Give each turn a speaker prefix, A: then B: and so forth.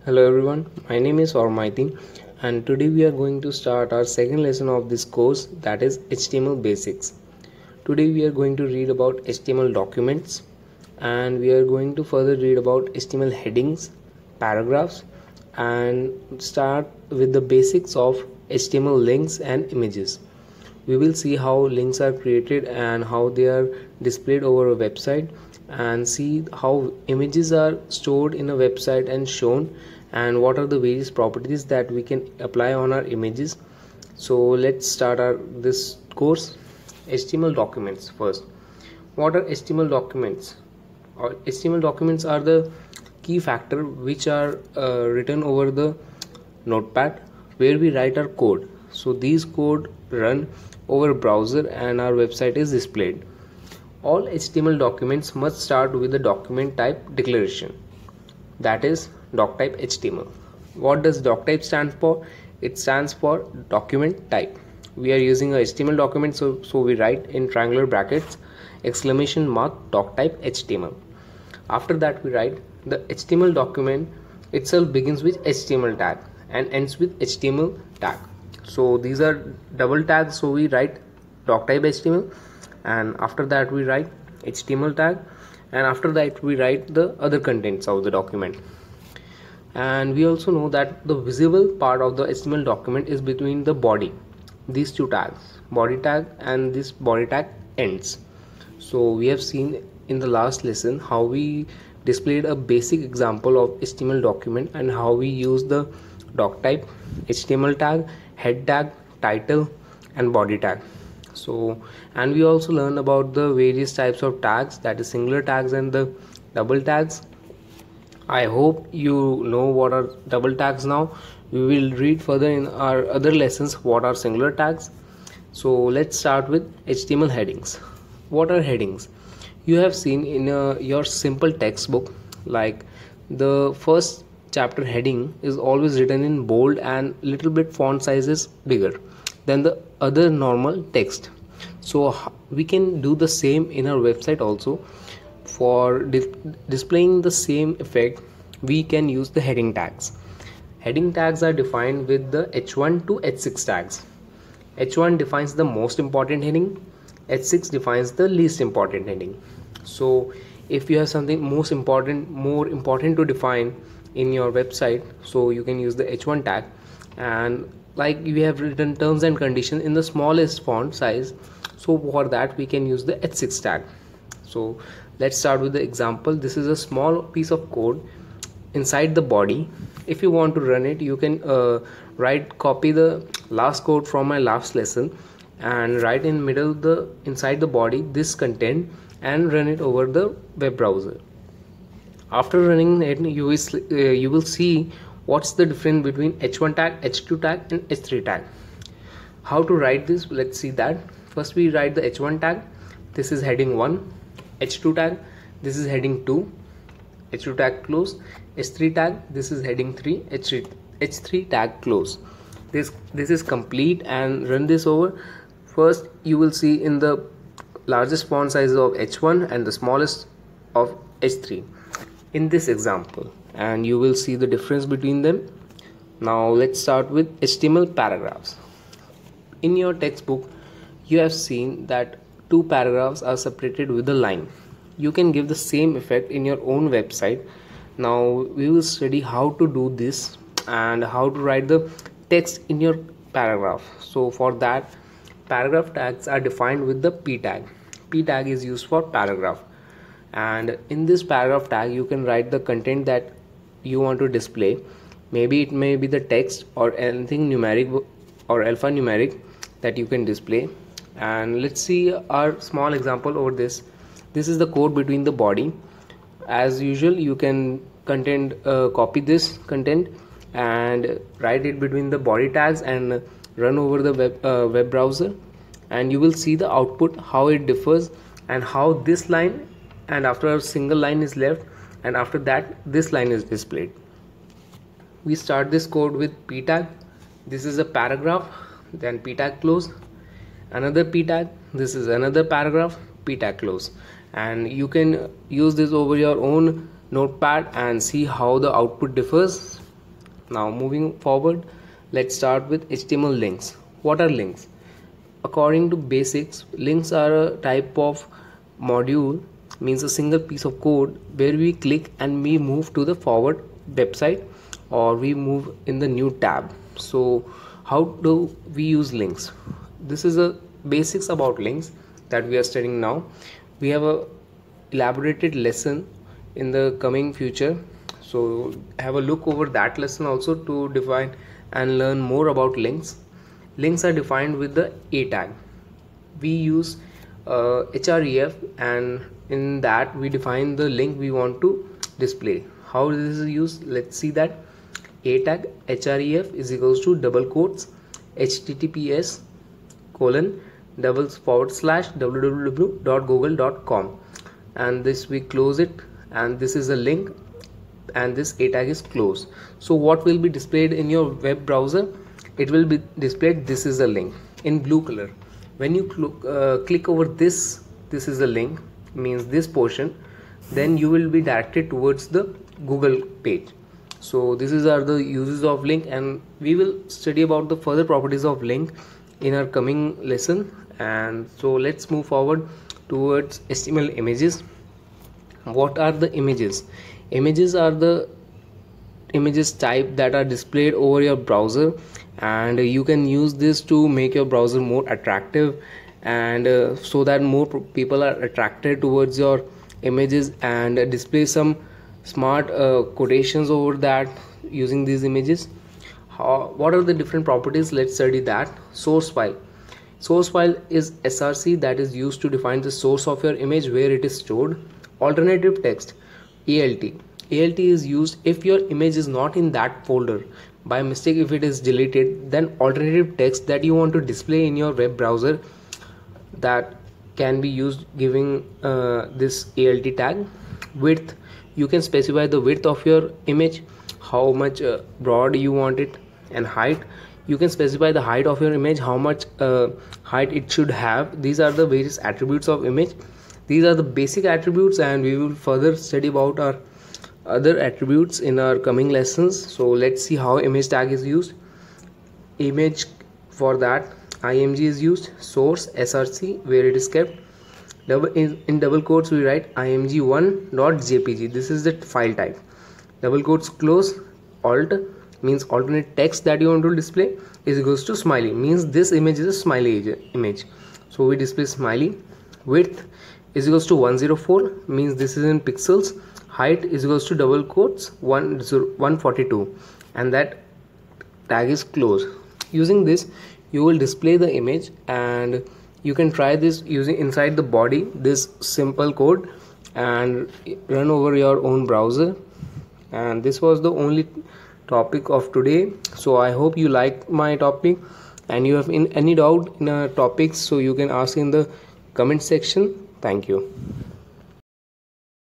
A: Hello everyone, my name is Sourav Maity and today we are going to start our second lesson of this course, that is HTML basics. Today we are going to read about HTML documents and we are going to further read about HTML headings, paragraphs and start with the basics of HTML links and images. We will see how links are created and how they are displayed over a website, and see how images are stored in a website and shown, and what are the various properties that we can apply on our images. So let's start this course. HTML documents first. What are HTML documents? HTML documents are the key factor which are written over the notepad where we write our code. So these code run over a browser and our website is displayed. All HTML documents must start with the document type declaration, that is doc type HTML. What does doc type stand for? It stands for document type. We are using a HTML document, so we write in triangular brackets exclamation mark doc type HTML. After that we write the HTML document itself begins with HTML tag and ends with HTML tag. So these are double tags, so we write doc type HTML and after that we write HTML tag, and after that we write the other contents of the document. And we also know that the visible part of the HTML document is between the body, these two tags, body tag and this body tag ends. So we have seen in the last lesson how we displayed a basic example of HTML document and how we use the doc type HTML tag, head tag, title and body tag. So, and we also learn about the various types of tags, that is singular tags and the double tags. I hope you know what are double tags now. We will read further in our other lessons what are singular tags. So let's start with HTML headings. What are headings? You have seen in your simple textbook, like the first chapter heading is always written in bold and little bit font size is bigger than the other normal text. So we can do the same in our website also. For displaying the same effect, we can use the heading tags. Heading tags are defined with the h1 to h6 tags. H1 defines the most important heading, h6 defines the least important heading. So if you have something more important to define in your website, so you can use the h1 tag, and like we have written terms and conditions in the smallest font size, so for that we can use the h6 tag. So let's start with the example. This is a small piece of code inside the body. If you want to run it, you can copy the last code from my last lesson and write in middle inside the body this content and run it over the web browser. After running it, you will see what's the difference between h1 tag, h2 tag and h3 tag. How to write this? Let's see that. First we write the h1 tag. This is heading 1. H2 tag, this is heading 2. H2 tag close. H3 tag, this is heading 3. H3 tag close. This is complete, and run this over. First you will see in the largest font size of h1 and the smallest of h3 in this example, and you will see the difference between them. Now let's start with HTML paragraphs. In your textbook you have seen that two paragraphs are separated with a line. You can give the same effect in your own website. Now we will study how to do this and how to write the text in your paragraph. So for that, paragraph tags are defined with the p tag. P tag is used for paragraph, and in this paragraph tag you can write the content that you want to display. Maybe it may be the text or anything numeric or alphanumeric that you can display. And let's see our small example over this. This is the code between the body. As usual, you can copy this content and write it between the body tags and run over the web browser, and you will see the output, how it differs, and how this line and after a single line is left, and after that this line is displayed. We start this code with p tag. This is a paragraph, then p tag close. Another p tag, this is another paragraph, p tag close. And you can use this over your own notepad and see how the output differs Now moving forward, let's start with HTML links. What are links? According to basics, links are a type of module, means a single piece of code where we click and we move to the forward website, or we move in the new tab. So how do we use links? This is a basics about links that we are studying now. We have a elaborated lesson in the coming future, so have a look over that lesson also to define and learn more about links. Links are defined with the a tag. We use href, and in that we define the link we want to display. How this is used, let's see that. A tag href is equals to double quotes https colon double forward slash www.google.com, and this we close it, and this is a link, and this a tag is closed. So what will be displayed in your web browser? It will be displayed, this is a link in blue color. When you click over this is a link, means this portion, then you will be directed towards the Google page. So this is are the uses of link, and we will study about the further properties of link in our coming lesson. And so let's move forward towards HTML images. What are the images? Images are the images type that are displayed over your browser, and you can use this to make your browser more attractive, and so that more people are attracted towards your images, and display some smart quotations over that using these images. What are the different properties? Let's study that. Source file. Source file is src, that is used to define the source of your image, where it is stored. Alternative text, alt. Alt is used if your image is not in that folder. By mistake, if it is deleted, then alternative text that you want to display in your web browser, that can be used giving this alt tag. Width, you can specify the width of your image, how much broad you want it. And height, you can specify the height of your image, how much height it should have. These are the various attributes of image. These are the basic attributes, and we will further study about our other attributes in our coming lessons. So let's see how image tag is used. Image, for that img is used. Source src, where it is kept. In double quotes we write img1.jpg, this is the file type. Double quotes close. Alt means alternate text that you want to display is equals to smiley, means this image is a smiley image, so we display smiley. Width is equals to 104, means this is in pixels. Height is equals to double quotes 142, and that tag is closed. Using this you will display the image, and you can try this using inside the body this simple code and run over your own browser. And this was the only topic of today. So I hope you liked my topic, and you have any doubt in a topic, so you can ask in the comment section. Thank you.